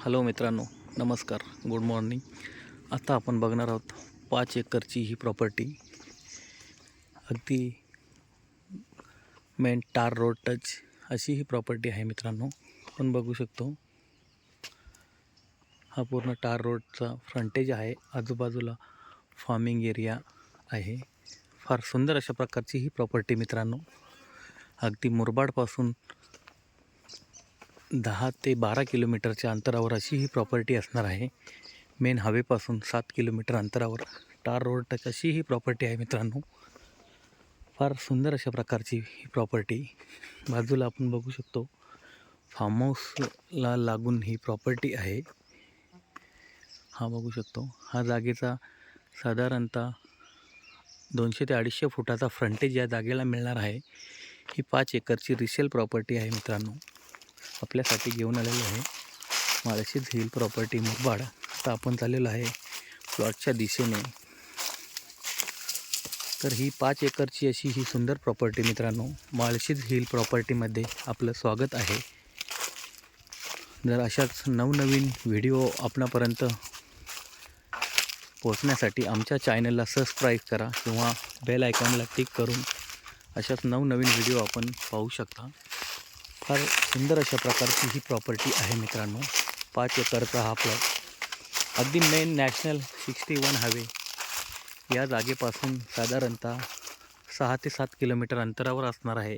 Hello मित्रांनो, नमस्कार, good morning. आता आपण बघणार आहोत 5 एकरची ही प्रॉपर्टी. अगदी मेन टार रोड टच अशी ही प्रॉपर्टी आहे मित्रांनो. आपण बघू शकतो हा पूर्ण टार रोडचा फ्रंटेज आहे. आजूबाजूला फार्मिंग एरिया आहे. फार सुंदर अशा प्रकारची ही प्रॉपर्टी मित्रांनो. अगदी मुरबाडपासून 10 ते 12 किलोमीटरच्या अंतरावर अशी ही प्रॉपर्टी असणार आहे. मेन हवेपासून 7 किलोमीटर अंतरावर टार रोड टच अशी ही प्रॉपर्टी आहे मित्रांनो. फार सुंदर अशा प्रकारची ही प्रॉपर्टी. बाजूला आपण बघू शकतो फार्म हाऊसला लागून ही प्रॉपर्टी आहे. हा बघू शकतो, हा जागेचा साधारणतः 200 ते 250 फुटाचा फ्रंटेज या जागेला मिळणार आहे. ही 5 एकरची रिसेल प्रॉपर्टी आहे मित्रांनो. आपल्यासाठी घेऊन आलेलं आहे माळशेज हिल प्रॉपर्टी मुरबाड. आता आपण चाललेलो आहे प्लॉटच्या दिशेने. तर ही 5 एकरची अशी ही सुंदर प्रॉपर्टी मित्रांनो, माळशेज हिल प्रॉपर्टीमध्ये आपलं स्वागत आहे. जर अशाच नवनवीन व्हिडिओ आपणापर्यंत पोहोचण्यासाठी आमच्या चॅनलला सबस्क्राईब करा किंवा बेल आयकॉनला टिक करून अशाच नवनवीन व्हिडिओ आपण पाहू शकता. फार सुंदर अशा प्रकारची ही प्रॉपर्टी आहे मित्रांनो. 5 एकरचा हा प्लॉट अगदी मेन नॅशनल 61 हायवे या जागेपासून साधारणतः 6 ते 7 किलोमीटर अंतरावर असणार आहे.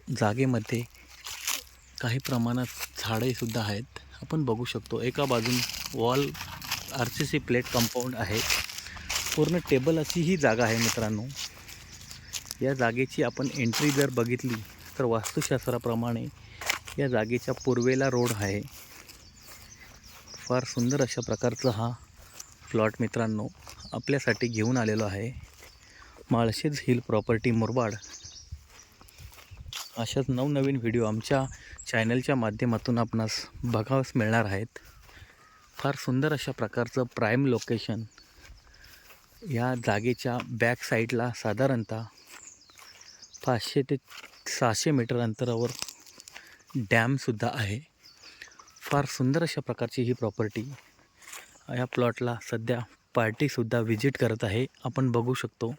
जागेमध्ये काही प्रमाणात झाडेसुद्धा आहेत. आपण बघू शकतो एका बाजून वॉल RCC प्लेट कंपाऊंड आहे. पूर्ण टेबल अशी ही जागा आहे मित्रांनो. या जागेची आपण एंट्री जर बघितली तर वास्तुशास्त्राप्रमाणे या जागेच्या पूर्वेला रोड आहे. फार सुंदर अशा प्रकारचा हा प्लॉट मित्रांनो आपल्यासाठी घेऊन आलेलो आहे. Malshej hill property Murbad. अशाच नवनवीन व्हिडिओ आमच्या चॅनलच्या माध्यमातून आपणास बघावयास मिळणार आहेत. फार सुंदर अशा प्रकारचं प्राईम लोकेशन. या जागेच्या बॅक साईडला साधारणतः 500 ते 600 मीटर अंतरावर डॅमसुद्धा आहे. फार सुंदर अशा प्रकारची ही प्रॉपर्टी. या प्लॉटला सध्या पार्टीसुद्धा व्हिजिट करत आहे. आपण बघू शकतो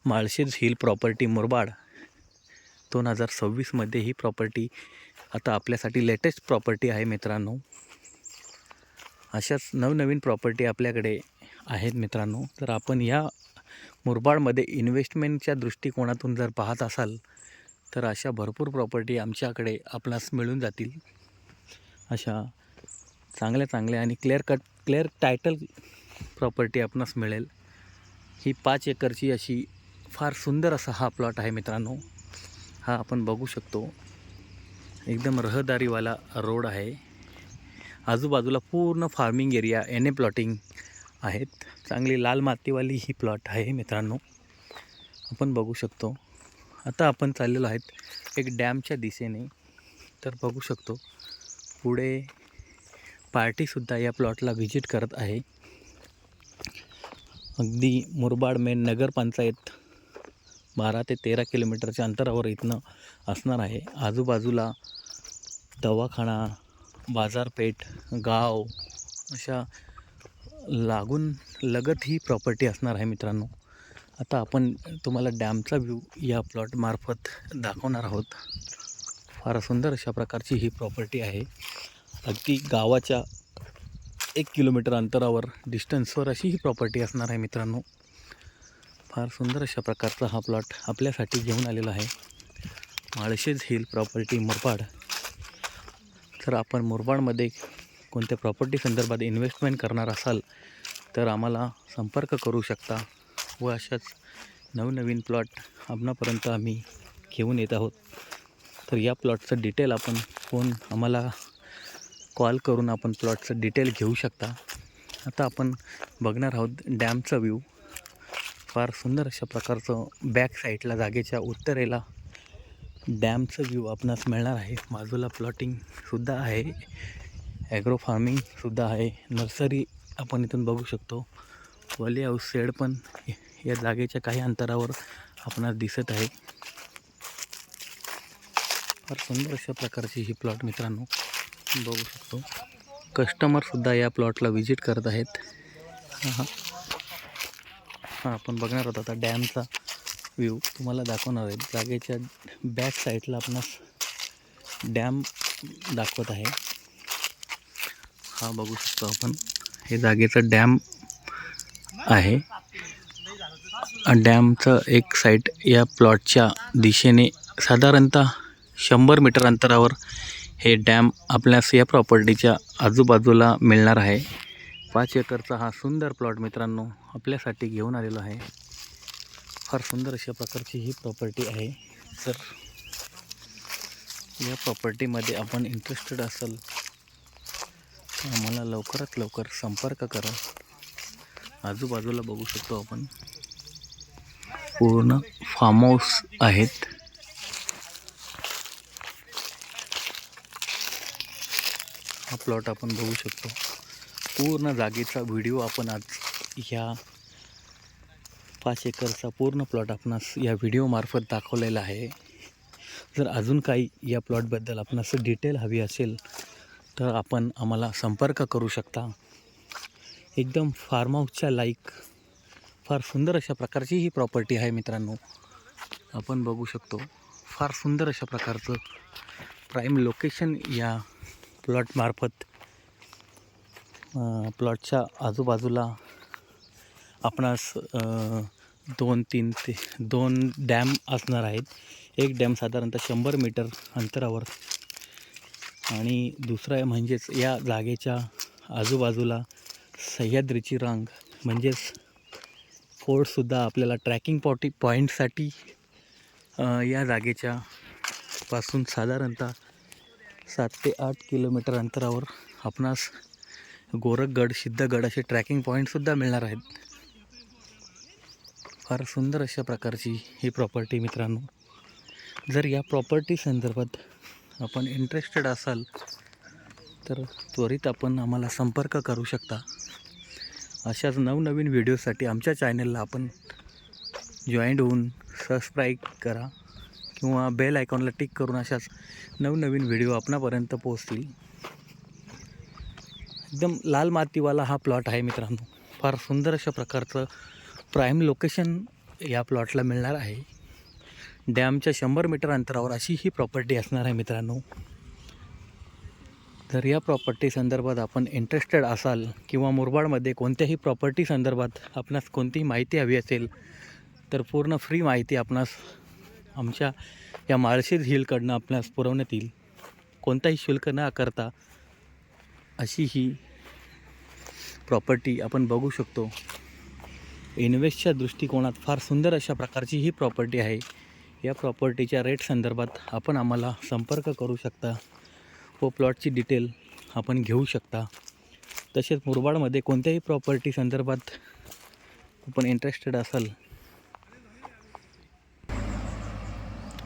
माळशेज हिल प्रॉपर्टी मुरबाड 2026मध्ये ही प्रॉपर्टी आता आपल्यासाठी लेटेस्ट प्रॉपर्टी आहे मित्रांनो. अशाच नवनवीन प्रॉपर्टी आपल्याकडे आहेत मित्रांनो. तर आपण या मुरबाडमध्ये इन्व्हेस्टमेंटच्या दृष्टिकोनातून जर पाहत असाल तर अशा भरपूर प्रॉपर्टी आमच्याकडे आपणास मिळून जातील. अशा चांगल्या आणि क्लिअर टायटल प्रॉपर्टी आपणास मिळेल. ही 5 एकरची अशी फार सुंदर असा हा प्लॉट आहे मित्रांनो. हा आपण बघू शकतो एकदम रहदारीवाला रोड आहे. आजूबाजूला पूर्ण फार्मिंग एरिया प्लॉटिंग आहेत. चांगली लाल मातीवाली ही प्लॉट आहे मित्रांनो. आपण बघू शकतो. आता आपण चाललेलो आहेत एक डॅमच्या दिशेने. तर बघू शकतो पुढे पार्टीसुद्धा या प्लॉटला व्हिजिट करत आहे. अगदी मुरबाड मेन नगरपंचायत 12 ते 13 किलोमीटरच्या अंतरावर इथनं असणार आहे. आजूबाजूला दवाखाना, बाजारपेठ, गाव अशा लगत ही प्रॉपर्टी असणार आहे मित्रांनो. आता आपण तुम्हाला डॅमचा व्ह्यू या प्लॉटमार्फत दाखवणार आहोत. फार सुंदर अशा प्रकारची ही प्रॉपर्टी आहे. अगदी गावाच्या 1 किलोमीटर अंतरावर डिस्टन्सवर अशी ही प्रॉपर्टी असणार आहे मित्रांनो. फार सुंदर अशा प्रकारचा हा प्लॉट आपल्यासाठी घेऊन आलेला आहे माळशेज हिल प्रॉपर्टी मुरबाड. तर आपण मुरबाडमध्ये कोणत्या प्रॉपर्टी संदर्भात इन्व्हेस्टमेंट करणार असाल तर आम्हाला संपर्क करू शकता व अशाच नवनवीन प्लॉट आपणापर्यंत आम्ही घेऊन येत आहोत. तर या प्लॉटचं डिटेल आपण आम्हाला कॉल करून आपण प्लॉटचं डिटेल घेऊ शकता. आता आपण बघणार आहोत डॅमचा व्ह्यू. फार सुंदर अशा प्रकारचं बॅक साईडला जागेच्या उत्तरेला डॅमचं व्ह्यू आपणास मिळणार आहे. बाजूला प्लॉटिंगसुद्धा आहे, ॲग्रो फार्मिंगसुद्धा आहे, नर्सरी आपण इथून बघू शकतो. पॉली हाऊस शेड पण या जागेच्या काही अंतरावर आपणास दिसत आहे. फार सुंदर अशा प्रकारची ही प्लॉट मित्रांनो. बघू शकतो कस्टमरसुद्धा या प्लॉटला व्हिजिट करत आहेत. हा आपण बघणार आहोत आता डॅमचा व्ह्यू तुम्हाला दाखवणार आहे. जागेच्या बॅक साईडला आपणास डॅम दाखवत आहे. हा बघू शकतो आपण हे जागेचा डॅम आहे. डॅमचं एक साईड या प्लॉटच्या दिशेने साधारणतः 100 मीटर अंतरावर हे डॅम आपल्यास या प्रॉपर्टीच्या आजूबाजूला मिळणार आहे. 5 एकरचा हा सुंदर प्लॉट मित्रांनो आपल्यासाठी घेऊन आलेलो आहे. फार सुंदर अशा प्रकारची ही प्रॉपर्टी आहे. तर या प्रॉपर्टीमध्ये आपण इंटरेस्टेड असाल तर आम्हाला लवकरात लवकर संपर्क करा. आजूबाजूला बघू शकतो आपण पूर्ण फार्म हाऊस आहेत. हा प्लॉट आपण बघू शकतो. पूर्ण जागेचा व्हिडिओ आपण आज ह्या 5 एकरचा पूर्ण प्लॉट आपणास या व्हिडिओमार्फत दाखवलेला आहे. जर अजून काही या प्लॉटबद्दल आपणास डिटेल हवी असेल तर आपण आम्हाला संपर्क करू शकता. एकदम फार्म हाऊसच्या लाईक फार सुंदर अशा प्रकारची ही प्रॉपर्टी आहे मित्रांनो. आपण बघू शकतो फार सुंदर अशा प्रकारचं प्राईम लोकेशन या प्लॉटमार्फत प्लॉटच्या आजूबाजूला आपणास 2 डॅम असणार आहेत. एक डॅम साधारणतः 100 मीटर अंतरावर आणि दुसरा आहे म्हणजेच या जागेच्या आजूबाजूला सह्याद्रीची रांग म्हणजेच फोर्टसुद्धा आपल्याला ट्रॅकिंग पॉईंटसाठी या जागेच्या पासून साधारणतः 7 ते 8 किलोमीटर अंतरावर आपणास गोरखगड सिद्धगड असे ट्रॅकिंग पॉईंटसुद्धा मिळणार आहेत. फार सुंदर अशा प्रकारची ही प्रॉपर्टी मित्रांनो. जर या प्रॉपर्टी संदर्भात आपण इंटरेस्टेड असाल तर त्वरित आपण आम्हाला संपर्क करू शकता. अशाच नवनवीन व्हिडिओसाठी आमच्या चॅनलला आपण जॉईंट होऊन सबस्क्राईब करा किंवा बेल आयकॉनला टिक करून अशाच नवनवीन व्हिडिओ आपणापर्यंत पोहोचतील. एकदम लाल मातीवाला हा प्लॉट आहे मित्रांनो. फार सुंदर अशा प्रकारचं प्राईम लोकेशन या प्लॉटला मिळणार आहे. डॅमच्या 100 मीटर अंतरावर अशी ही प्रॉपर्टी असणार आहे मित्रांनो. जर या प्रॉपर्टी संदर्भात आपण इंटरेस्टेड असाल किंवा मुरबाडमध्ये कोणत्याही प्रॉपर्टी संदर्भात आपणास कोणतीही माहिती हवी असेल तर पूर्ण फ्री माहिती आपणास आमच्या या माळशेज हिलकडनं आपणास पुरवण्यात येईल. कोणताही शुल्क न आकारता अशी ही प्रॉपर्टी आपण बघू शकतो. इन्व्हेस्टच्या दृष्टिकोनात फार सुंदर अशा प्रकारची ही प्रॉपर्टी आहे. या प्रॉपर्टीच्या रेट संदर्भात आपण आम्हाला संपर्क करू शकता व प्लॉटची डिटेल आपण घेऊ शकता. तसेच मुरबाडमध्ये कोणत्याही प्रॉपर्टी संदर्भात आपण इंटरेस्टेड असाल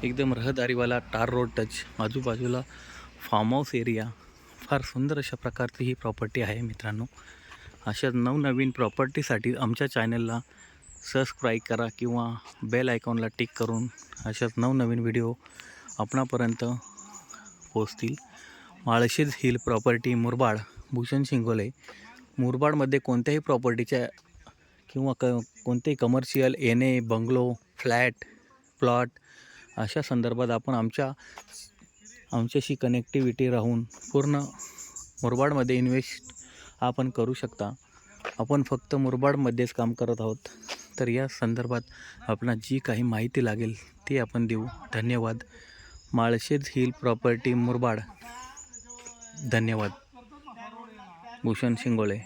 एकदम रहदारीवाला टार रोड टच आजूबाजूला फार्म हाऊस एरिया फार सुंदर अशा प्रकारची ही प्रॉपर्टी आहे मित्रांनो. अशा नवनवीन प्रॉपर्टीसाठी आमच्या चॅनलला सबस्क्राईब करा किंवा बेल आयकॉनला टिक करून अशाच नवनवीन व्हिडिओ आपणापर्यंत पोहोचतील. Malshej hill property Murbad Bhushan Shingole. मुरबाडमध्ये कोणत्याही प्रॉपर्टीच्या किंवा कोणतेही कमर्शियल येणे बंगलो फ्लॅट प्लॉट अशा संदर्भात आपण आमच्याशी कनेक्टिव्हिटी राहून पूर्ण मुरबाडमध्ये इन्व्हेस्ट आपण करू शकता. आपण फक्त मुरबाडमध्येच काम करत आहोत. तर या संदर्भात आपणास जी काही माहिती लागेल ती आपण देऊ. धन्यवाद. Malshej hill property Murbad. धन्यवाद. भूषण शिंगोळे.